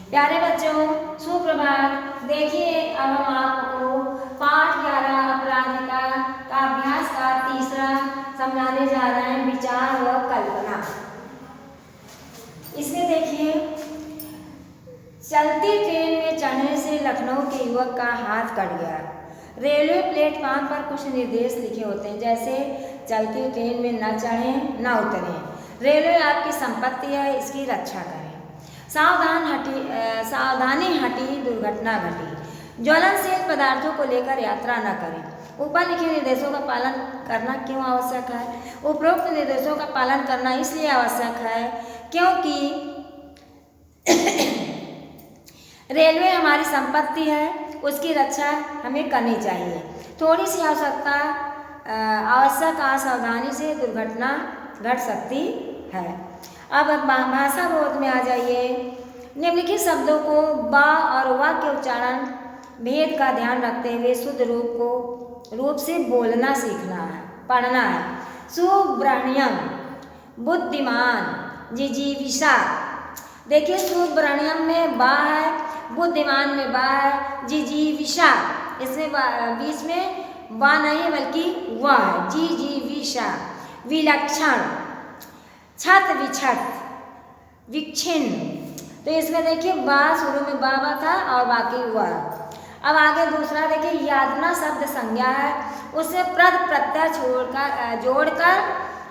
प्यारे बच्चों, सुप्रभात। देखिए, अब हम आपको पाठ 11 अपराधिका का अभ्यास का तीसरा समझाने जा रहे हैं, विचार व कल्पना। इसमें देखिए, चलती ट्रेन में चढ़ने से लखनऊ के युवक का हाथ कट गया। रेलवे प्लेटफॉर्म पर कुछ निर्देश लिखे होते हैं, जैसे चलती ट्रेन में न चढ़ें न उतरें, रेलवे आपकी संपत्ति है, इसकी रक्षा करें, सावधानी हटी दुर्घटना घटी, ज्वलनशील पदार्थों को लेकर यात्रा न करें। ऊपर लिखे निर्देशों का पालन करना क्यों आवश्यक है? उपरोक्त निर्देशों का पालन करना इसलिए आवश्यक है क्योंकि रेलवे हमारी संपत्ति है, उसकी रक्षा हमें करनी चाहिए। थोड़ी सी आवश्यक असावधानी से दुर्घटना घट सकती है। अब भाषा बोध में आ जाइए। निम्नलिखित शब्दों को बा और वा के उच्चारण भेद का ध्यान रखते हुए शुद्ध रूप से बोलना सीखना है, पढ़ना है। सुब्रह्मण्यम, बुद्धिमान, जिजीविषा। देखिए, सुब्रह्मण्यम में बा है, बुद्धिमान में बा है, जिजीविषा इसमें बीच में बा नहीं बल्कि वा है, जिजीविषा। विलक्षण, छत विछत, विच्छिन्न। तो इसमें देखिए बा शुरू में बाबा था और बाकी हुआ। अब आगे दूसरा देखिए, यातना शब्द संज्ञा है, उससे प्रद प्रत्यय जोड़कर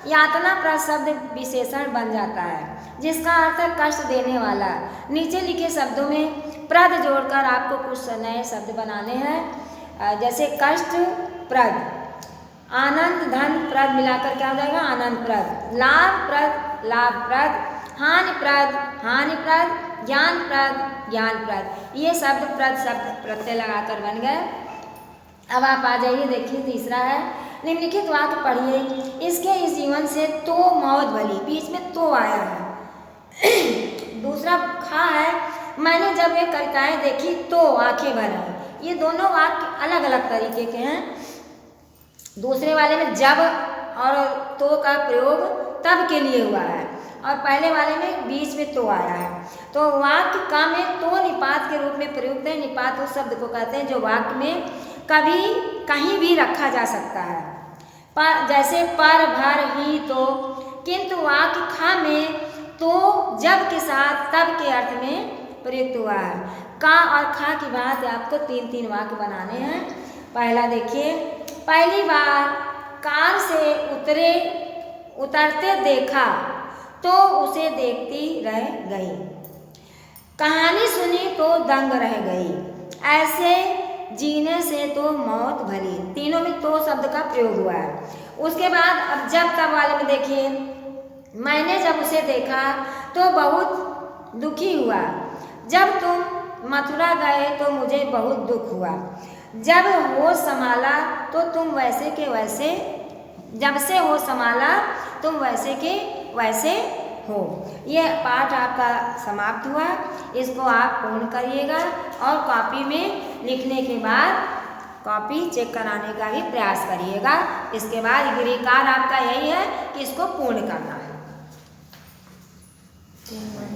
यातना प्रद शब्द विशेषण बन जाता है, जिसका अर्थ है कष्ट देने वाला। नीचे लिखे शब्दों में प्रद जोड़कर आपको कुछ नए शब्द बनाने हैं, जैसे कष्ट प्रद, आनंद धन प्रद मिलाकर क्या हो जाएगा? आनंद प्रद। लाभ प्रद, लाभ प्रद। हानिप्रद, हानिप्रद। ज्ञानप्रद, ज्ञानप्रद। ये शब्द प्रद शब्द प्रत्यय लगाकर बन गए। अब आप आ जाइए, देखिए तीसरा है, निम्नलिखित वाक्य पढ़िए। इसके इस जीवन से तो मौत भली, बीच में तो आया है। दूसरा खा है, मैंने जब ये कविताएं देखी तो आंखें भर आई। ये दोनों वाक्य अलग अलग तरीके के हैं। दूसरे वाले में जब और तो का प्रयोग तब के लिए हुआ है, और पहले वाले में बीच में तो आया है। तो वाक्य का में तो निपात के रूप में प्रयुक्त है। निपात उस शब्द को कहते हैं जो वाक्य में कभी कहीं भी रखा जा सकता है, जैसे पर, भर, ही, तो। किंतु वाक्य खा में तो जब के साथ तब के अर्थ में प्रयुक्त हुआ है। का और खा की बात आपको 3-3 वाक्य बनाने हैं। पहला देखिए, पहली बार कार से उतरते देखा तो उसे देखती रह गई, कहानी सुनी तो दंग रह गई, ऐसे जीने से तो मौत भली। तीनों में तो शब्द का प्रयोग हुआ है। उसके बाद अब जब तब वाले में देखिए, मैंने जब उसे देखा तो बहुत दुखी हुआ, जब तुम मथुरा गए तो मुझे बहुत दुख हुआ, जब होश संभाला तो तुम वैसे के वैसे, जब से होश संभाला तुम वैसे के वैसे हो। ये पाठ आपका समाप्त हुआ। इसको आप पूर्ण करिएगा और कॉपी में लिखने के बाद कॉपी चेक कराने का भी प्रयास करिएगा। इसके बाद गृह कार्य आपका यही है कि इसको पूर्ण करना है।